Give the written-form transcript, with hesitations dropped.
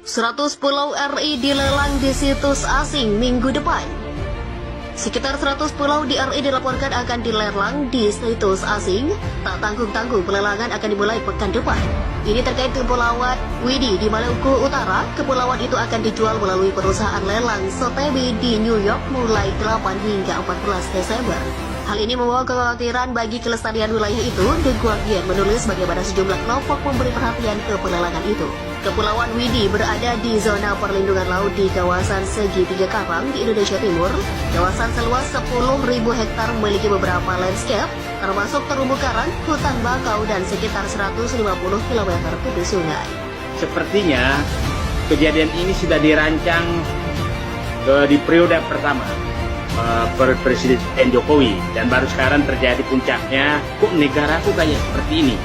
100 pulau RI dilelang di situs asing minggu depan. Sekitar 100 pulau di RI dilaporkan akan dilelang di situs asing. Tak tanggung-tanggung pelelangan akan dimulai pekan depan. Ini terkait Kepulauan Widi di Maluku Utara. Kepulauan itu akan dijual melalui perusahaan lelang Sotheby di New York mulai 8 hingga 14 Desember. Hal ini membawa kekhawatiran bagi kelestarian wilayah itu. The Guardian menulis bagaimana sejumlah kelompok memberi perhatian ke pelelangan itu. Kepulauan Widi berada di zona perlindungan laut di kawasan segitiga Karang di Indonesia Timur. Kawasan seluas 10.000 hektar memiliki beberapa landscape, termasuk terumbu karang, hutan bakau, dan sekitar 150 km tepi sungai. Sepertinya kejadian ini sudah dirancang di periode pertama Presiden Jokowi, dan baru sekarang terjadi puncaknya. Kok negaraku kayak seperti ini?